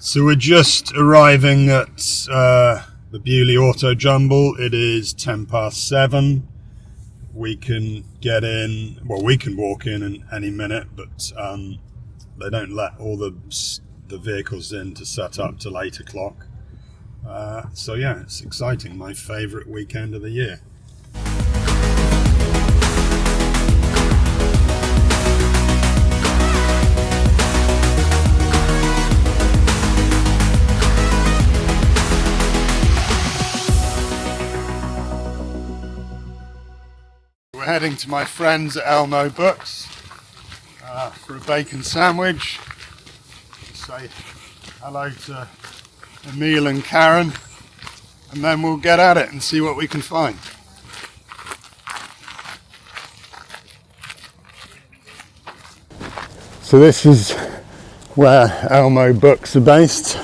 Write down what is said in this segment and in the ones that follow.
So we're just arriving at the Beaulieu Autojumble. It is 7:10. We can get in, well, we can walk in any minute, but they don't let all the vehicles in to set up till 8 o'clock. So yeah, it's exciting. My favourite weekend of the year. We're heading to my friends at Elmo Books for a bacon sandwich. Say hello to Emil and Karen, and then we'll get at it and see what we can find. So this is where Elmo Books are based.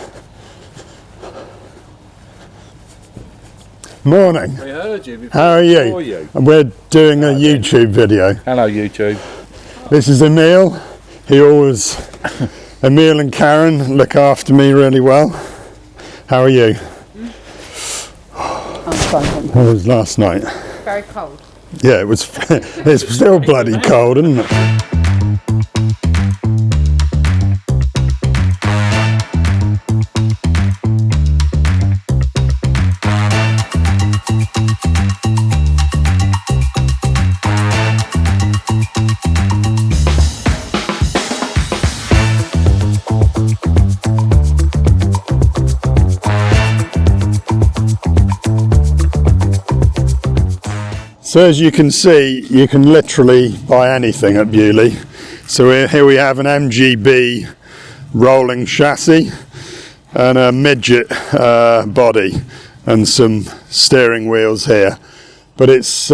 Morning. We heard you before. How are you? We're doing a YouTube video. Hello YouTube. This is Emil. Emil and Karen look after me really well. How are you? I'm fine. How was last night? Very cold. Yeah, it was. It's still bloody cold, isn't it? So as you can see, you can literally buy anything at Beaulieu. So here we have an MGB rolling chassis and a midget body and some steering wheels here. But it's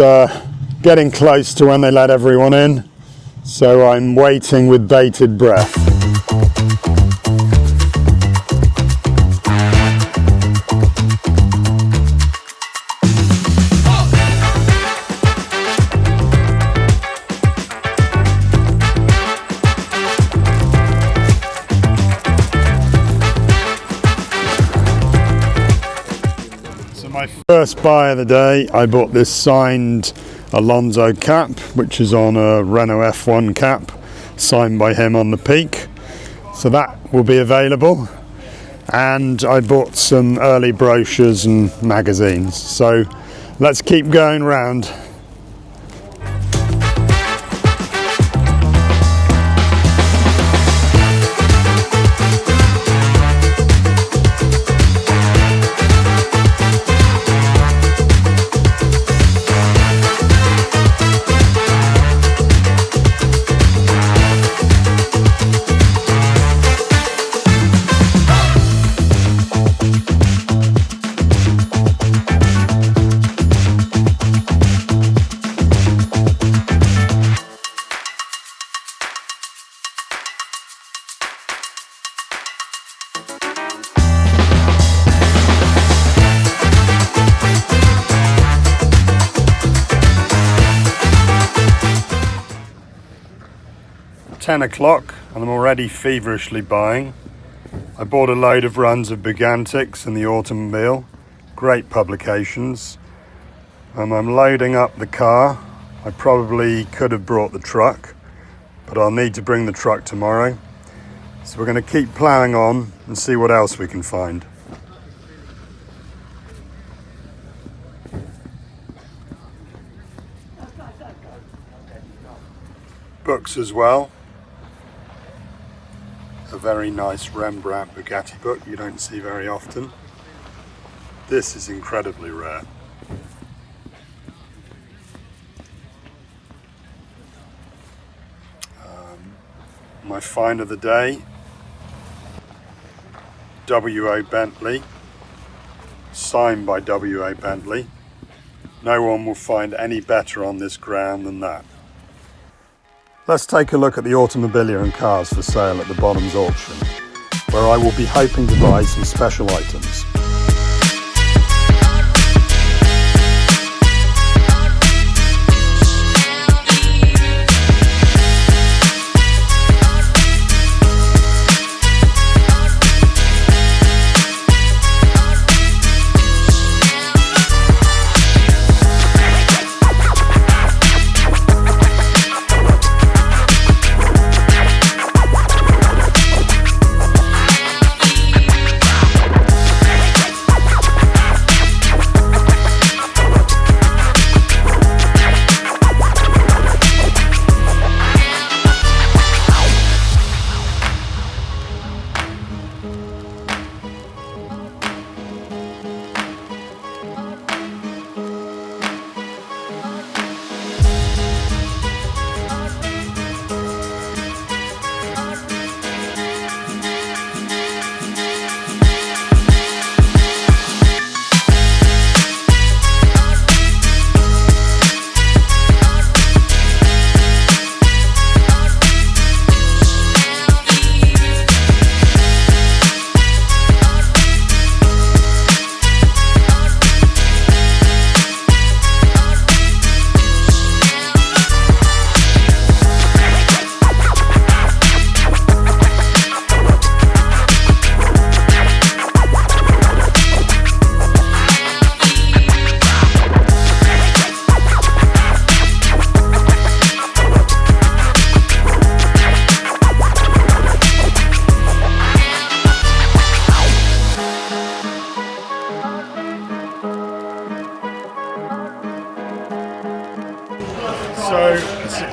getting close to when they let everyone in, so I'm waiting with bated breath. My first buy of the day, I bought this signed Alonso cap, which is on a Renault F1 cap, signed by him on the Peak. So that will be available. And I bought some early brochures and magazines. So let's keep going round. $10 o'clock and I'm already feverishly buying. I bought a load of runs of Bugantics and the Automobile, great publications. I'm loading up the car. I probably could have brought the truck, but I'll need to bring the truck tomorrow. So we're going to keep ploughing on and see what else we can find. Books as well. A very nice Rembrandt Bugatti book you don't see very often. This is incredibly rare. My find of the day, W.O. Bentley, signed by W.O. Bentley. No one will find any better on this ground than that. Let's take a look at the Automobilia and cars for sale at the Bonhams Auction, where I will be hoping to buy some special items.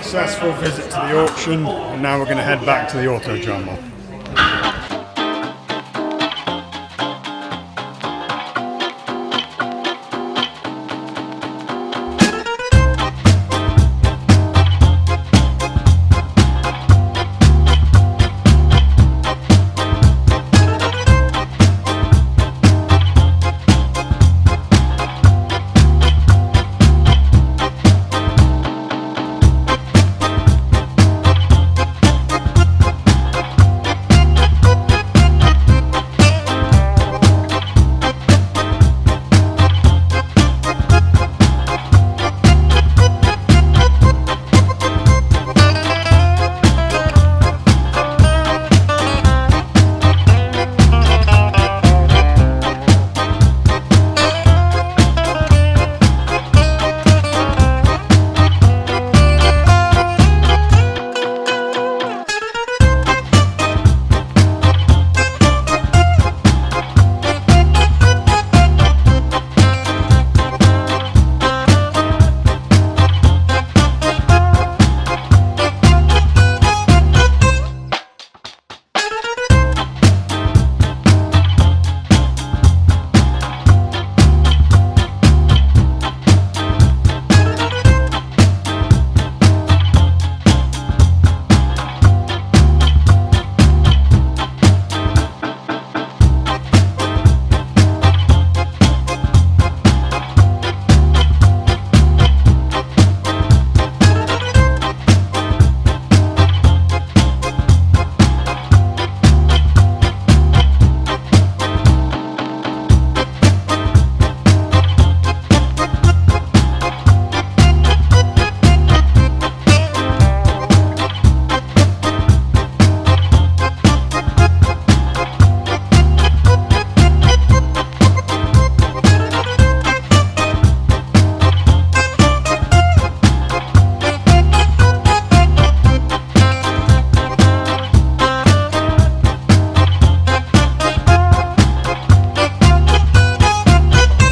successful visit to the auction, and now we're going to head back to the Autojumble.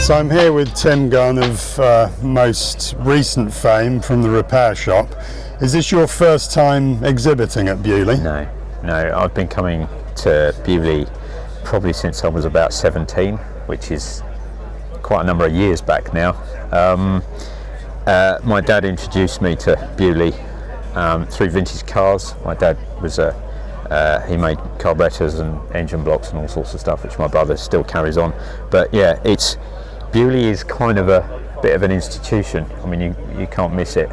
So I'm here with Tim Gunn of most recent fame from the repair shop. Is this your first time exhibiting at Beaulieu? No, I've been coming to Beaulieu probably since I was about 17, which is quite a number of years back now. My dad introduced me to Beaulieu through vintage cars. My dad was he made carburetors and engine blocks and all sorts of stuff, which my brother still carries on. But yeah, Beaulieu is kind of a bit of an institution. I mean, you can't miss it,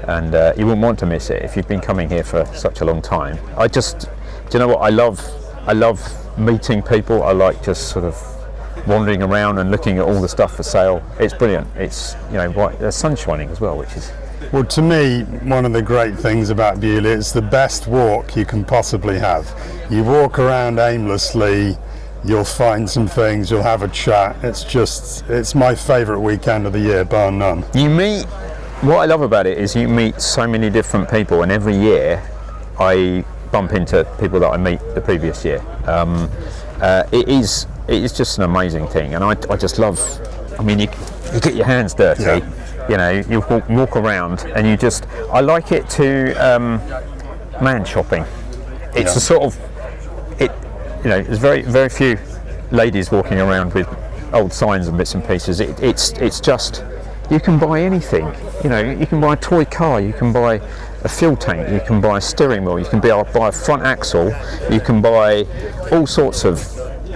and you wouldn't want to miss it if you've been coming here for such a long time. Do you know what I love? I love meeting people. I like just sort of wandering around and looking at all the stuff for sale. It's brilliant. It's, the sun's shining as well, which is. Well, to me, one of the great things about Beaulieu, it's the best walk you can possibly have. You walk around aimlessly, you'll find some things, you'll have a chat. It's my favourite weekend of the year, bar none. What I love about it is you meet so many different people, and every year I bump into people that I meet the previous year. It is just an amazing thing, and I just love, you get your hands dirty. Yeah. You walk around, and I like it to man shopping. It's a sort of, there's very, very few ladies walking around with old signs and bits and pieces. It's just, you can buy anything. You can buy a toy car, you can buy a fuel tank, you can buy a steering wheel, you can buy a front axle, you can buy all sorts of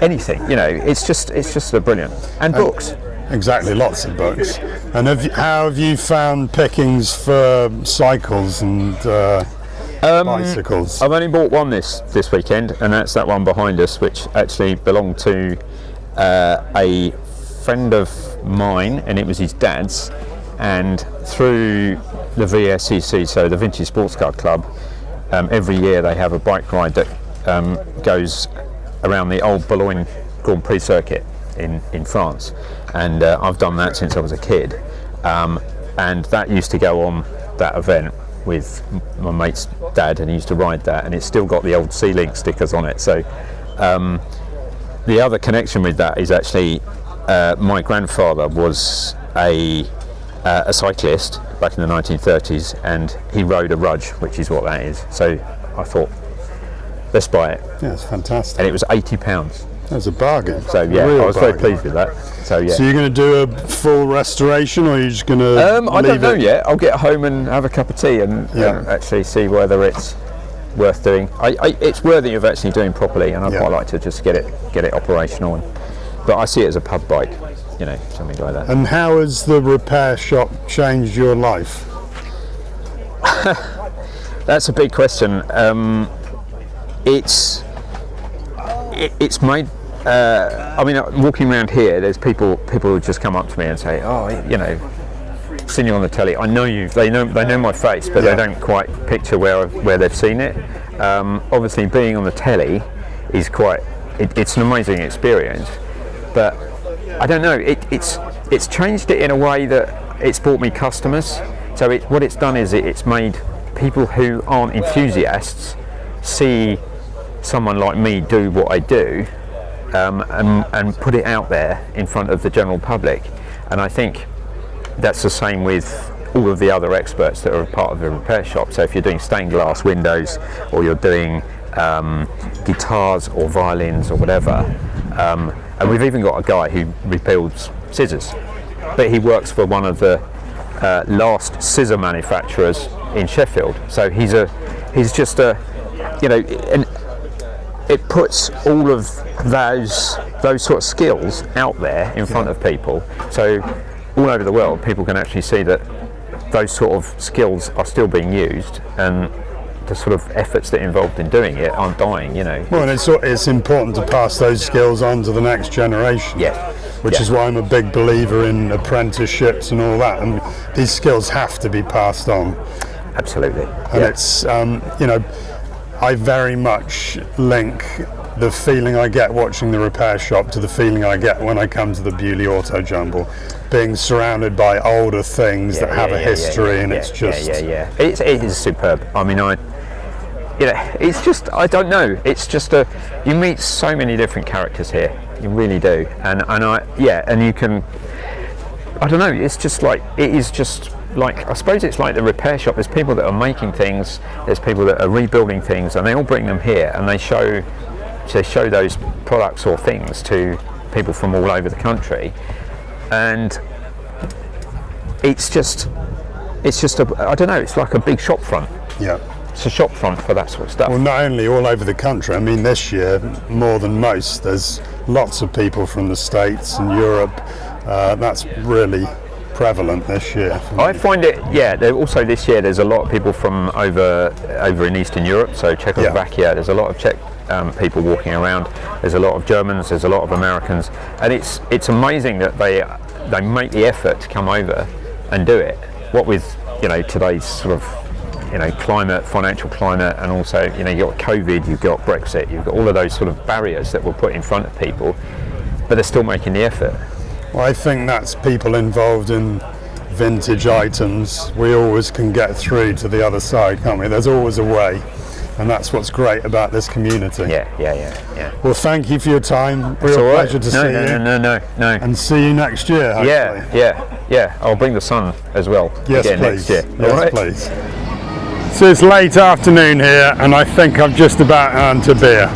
anything. It's just brilliant. And books. Exactly, lots of books. And how have you found pickings for cycles and bicycles? I've only bought one this weekend, and that's that one behind us, which actually belonged to a friend of mine, and it was his dad's. And through the VSCC, so the Vintage Sports Car Club, every year they have a bike ride that goes around the old Beaulieu Grand Prix circuit in France, and I've done that since I was a kid, and that used to go on that event with my mate's dad, and he used to ride that, and it's still got the old C-Link stickers on it. So the other connection with that is actually my grandfather was a cyclist, back in the 1930s, and he rode a Rudge, which is what that is. So I thought, let's buy it. Yeah, it's fantastic. And it was £80. That's a bargain. So yeah, I was very pleased with that. So yeah. So you're going to do a full restoration, or are you just going to? I don't know yet. I'll get home and have a cup of tea and actually see whether it's worth doing. It's worthy of actually doing properly, and I'd quite like to just get it operational. But I see it as a pub bike, you know, something like that. And how has the repair shop changed your life? That's a big question. It's made. I mean, walking around here, there's people who just come up to me and say, "Oh, you know, seen you on the telly. I know you." They know my face, but they don't quite picture where they've seen it. Obviously, being on the telly is it's an amazing experience. But I don't know. It's changed it in a way that it's brought me customers. So what it's done is it's made people who aren't enthusiasts see someone like me do what I do, and put it out there in front of the general public. And I think that's the same with all of the other experts that are a part of the repair shop. So if you're doing stained glass windows, or you're doing guitars or violins or whatever, and we've even got a guy who rebuilds scissors, but he works for one of the last scissor manufacturers in Sheffield. So he's just a, you know, and it puts all of those sort of skills out there in front of people. So all over the world, people can actually see that those sort of skills are still being used, and the sort of efforts that are involved in doing it aren't dying, you know. Well, and it's important to pass those skills on to the next generation. Yeah. Which is why I'm a big believer in apprenticeships and all that. And these skills have to be passed on. Absolutely. And it's, you know, I very much link the feeling I get watching the repair shop to the feeling I get when I come to the Beaulieu Autojumble, being surrounded by older things that have a history, and it's just... It is superb. I mean, it's just, I don't know, it's just you meet so many different characters here, you really do, and you can, I don't know, it's just like, it is just like, I suppose it's like the repair shop. There's people that are making things, there's people that are rebuilding things, and they all bring them here, and they show those products or things to people from all over the country, and it's just I don't know, it's like a big shop front. Yeah. It's a shop front for that sort of stuff. Well, not only all over the country, I mean, this year, more than most, there's lots of people from the States and Europe. That's really prevalent this year. I find it, also this year there's a lot of people from over in Eastern Europe, so Czechoslovakia, there's a lot of Czech people walking around, there's a lot of Germans, there's a lot of Americans, and it's amazing that they make the effort to come over and do it. What with, you know, today's sort of, you know, climate, financial climate, and also, you know, you've got COVID, you've got Brexit, you've got all of those sort of barriers that were put in front of people, but they're still making the effort. Well, I think that's people involved in vintage items. We always can get through to the other side, can't we? There's always a way, and that's what's great about this community. Yeah. Well, thank you for your time. Real pleasure to see you. No. And see you next year, hopefully. Yeah. I'll bring the sun as well. Yes, again please. Next year. Yes, all right? please. So it's late afternoon here, and I think I've just about earned a beer.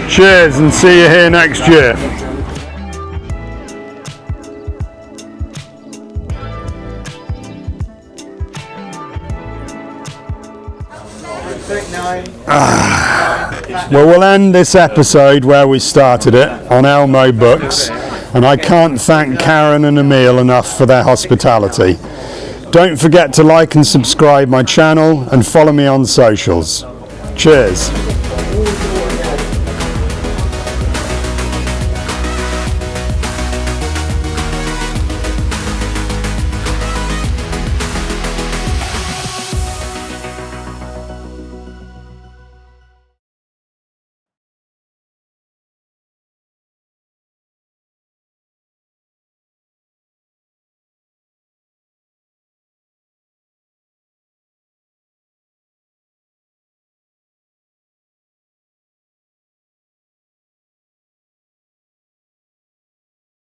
Cheers, and see you here next year. Well, we'll end this episode where we started it, on Elmo Books, and I can't thank Karen and Emil enough for their hospitality. Don't forget to like and subscribe my channel and follow me on socials. Cheers.